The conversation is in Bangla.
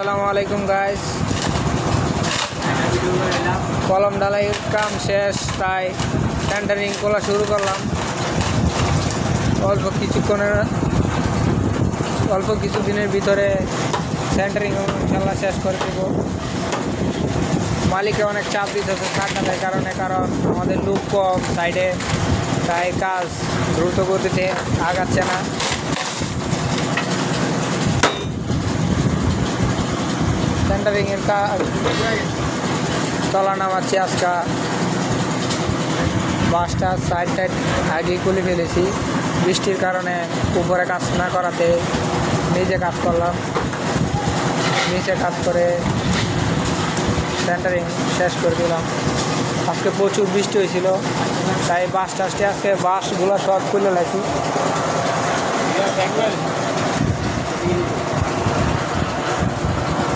আসসালামু আলাইকুম গাইস। কলম ঢালাইয়ের কাম শেষ, তাই সেন্টারিং খোলা শুরু করলাম। অল্প কিছুদিনের ভিতরে সেন্টারিং ইনশাল্লাহ শেষ করে দেব। মালিকে অনেক চাপ দিতেছে কাটানোর কারণ আমাদের লুক কম সাইডে, তাই কাজ দ্রুত গতিতে আগাচ্ছে না। সেন্টারিংয়ের কাজ তলা নামাচ্ছি আজকে। বাসটা সাইড আগেই খুলে ফেলেছি, বৃষ্টির কারণে উপরে কাজ না করাতে নিজে কাজ করলাম। নিচে কাজ করে সেন্টারিং শেষ করে দিলাম। আজকে প্রচুর বৃষ্টি হয়েছিল, তাই বাসগুলো সব খুলে লাগছি।